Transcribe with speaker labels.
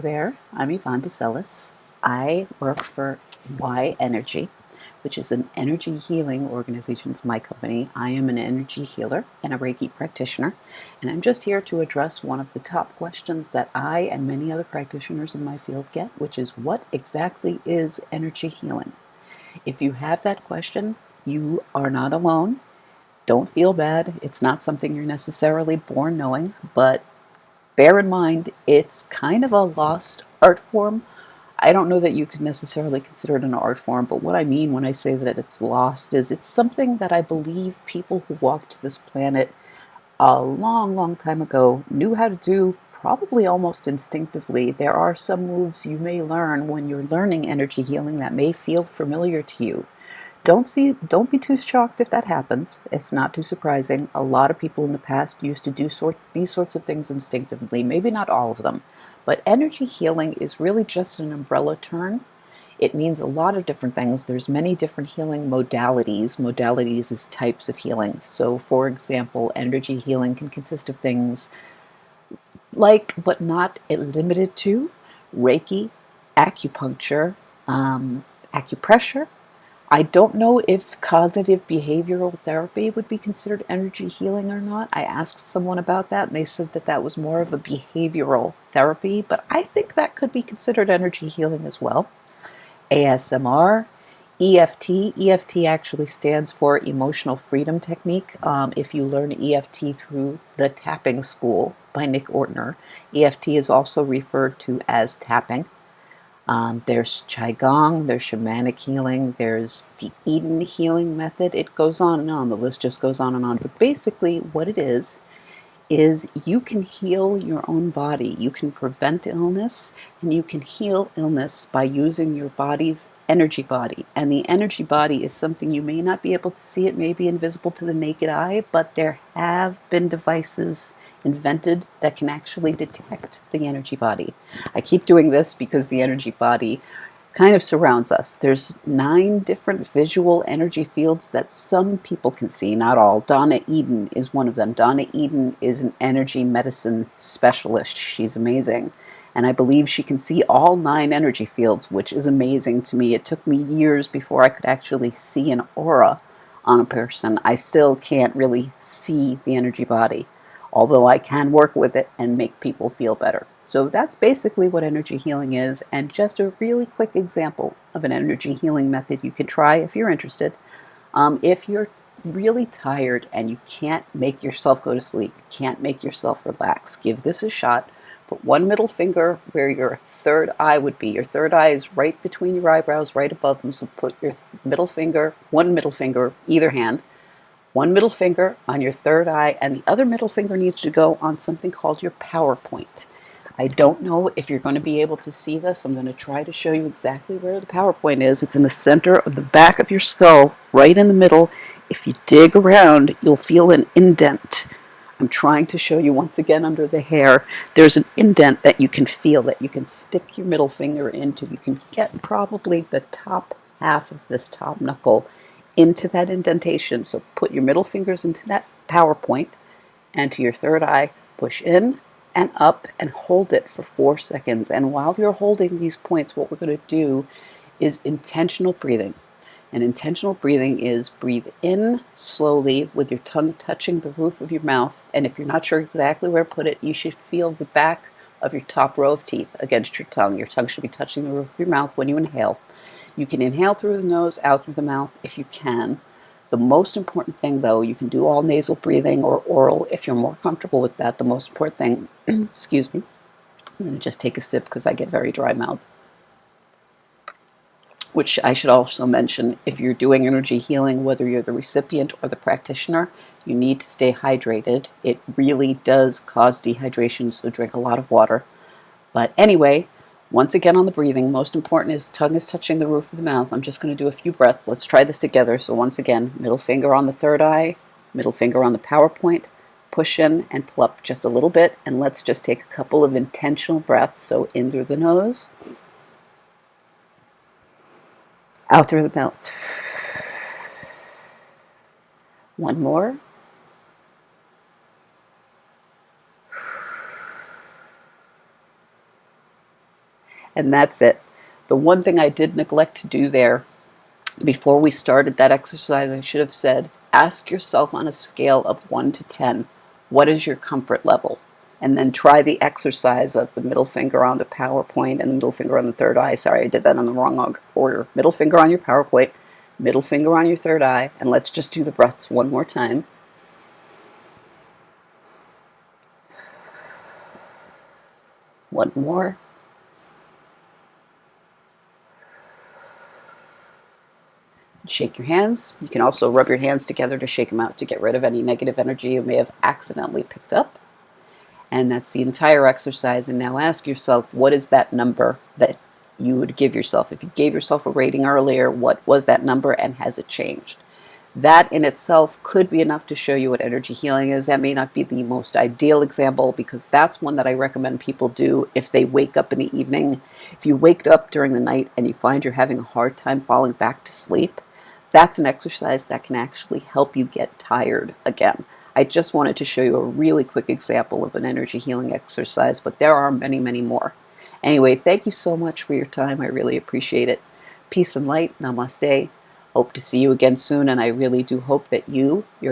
Speaker 1: There, I'm Yvonne de Celis. I work for YNergy, which is an energy healing organization. It's my company. I am an energy healer and a Reiki practitioner, and I'm just here to address one of the top questions that I and many other practitioners in my field get, which is what exactly is energy healing? If you have that question, you are not alone. Don't feel bad. It's not something you're necessarily born knowing, but bear in mind, it's kind of a lost art form. I don't know that you could necessarily consider it an art form, but what I mean when I say that it's lost is it's something that I believe people who walked this planet a long, long time ago knew how to do, probably almost instinctively. There are some moves you may learn when you're learning energy healing that may feel familiar to you. Don't be too shocked if that happens. It's not too surprising. A lot of people in the past used to do these sorts of things instinctively, maybe not all of them. But energy healing is really just an umbrella term. It means a lot of different things. There's many different healing modalities. Modalities is types of healing. So for example, energy healing can consist of things like, but not limited to, Reiki, acupuncture, acupressure. I don't know if cognitive behavioral therapy would be considered energy healing or not. I asked someone about that and they said that that was more of a behavioral therapy, but I think that could be considered energy healing as well. ASMR, EFT. EFT actually stands for Emotional Freedom Technique. If you learn EFT through the Tapping School by Nick Ortner, EFT is also referred to as tapping. There's Qigong, there's shamanic healing, there's the Eden healing method. It goes on and on. The list just goes on and on. But basically, what it is you can heal your own body. You can prevent illness and you can heal illness by using your body's energy body. And the energy body is something you may not be able to see. It may be invisible to the naked eye, but there have been devices invented that can actually detect the energy body. I keep doing this because the energy body kind of surrounds us. There's 9 different visual energy fields that some people can see, not all. Donna Eden is one of them. Donna Eden is an energy medicine specialist. She's amazing. And I believe she can see all 9 energy fields, which is amazing to me. It took me years before I could actually see an aura on a person. I still can't really see the energy body, although I can work with it and make people feel better. So that's basically what energy healing is, and just a really quick example of an energy healing method you can try if you're interested. If you're really tired and you can't make yourself go to sleep, can't make yourself relax, give this a shot. Put one middle finger where your third eye would be. Your third eye is right between your eyebrows, right above them, so put your middle finger, one middle finger, either hand, one middle finger on your third eye, and the other middle finger needs to go on something called your power point. I don't know if you're going to be able to see this. I'm going to try to show you exactly where the power point is. It's in the center of the back of your skull, right in the middle. If you dig around, you'll feel an indent. I'm trying to show you once again under the hair. There's an indent that you can feel, that you can stick your middle finger into. You can get probably the top half of this top knuckle into that indentation. So put your middle fingers into that power point, and to your third eye, push in and up and hold it for 4 seconds. And while you're holding these points, what we're going to do is intentional breathing. And intentional breathing is breathe in slowly with your tongue touching the roof of your mouth. And if you're not sure exactly where to put it, you should feel the back of your top row of teeth against your tongue. Your tongue should be touching the roof of your mouth when you inhale. You can inhale through the nose, out through the mouth if you can. The most important thing, though, you can do all nasal breathing or oral if you're more comfortable with that. The most important thing, excuse me, I'm going to just take a sip because I get very dry mouthed. Which I should also mention, if you're doing energy healing, whether you're the recipient or the practitioner, you need to stay hydrated. It really does cause dehydration, so drink a lot of water. But anyway, once again on the breathing, most important is the tongue is touching the roof of the mouth. I'm just going to do a few breaths. Let's try this together. So once again, middle finger on the third eye, middle finger on the power point, push in and pull up just a little bit. And let's just take a couple of intentional breaths. So in through the nose, out through the mouth. One more. And that's it. The one thing I did neglect to do there before we started that exercise, I should have said, ask yourself on a scale of 1 to 10, what is your comfort level? And then try the exercise of the middle finger on the PowerPoint and the middle finger on the third eye. Sorry, I did that in the wrong order. Middle finger on your PowerPoint, middle finger on your third eye, and let's just do the breaths one more time. One more. Shake your hands. You can also rub your hands together to shake them out to get rid of any negative energy you may have accidentally picked up. And that's the entire exercise. And now ask yourself, what is that number that you would give yourself? If you gave yourself a rating earlier, what was that number and has it changed? That in itself could be enough to show you what energy healing is. That may not be the most ideal example because that's one that I recommend people do if they wake up in the evening. If you wake up during the night and you find you're having a hard time falling back to sleep, that's an exercise that can actually help you get tired again. I just wanted to show you a really quick example of an energy healing exercise, but there are many, many more. Anyway, thank you so much for your time. I really appreciate it. Peace and light. Namaste. Hope to see you again soon, and I really do hope that you, your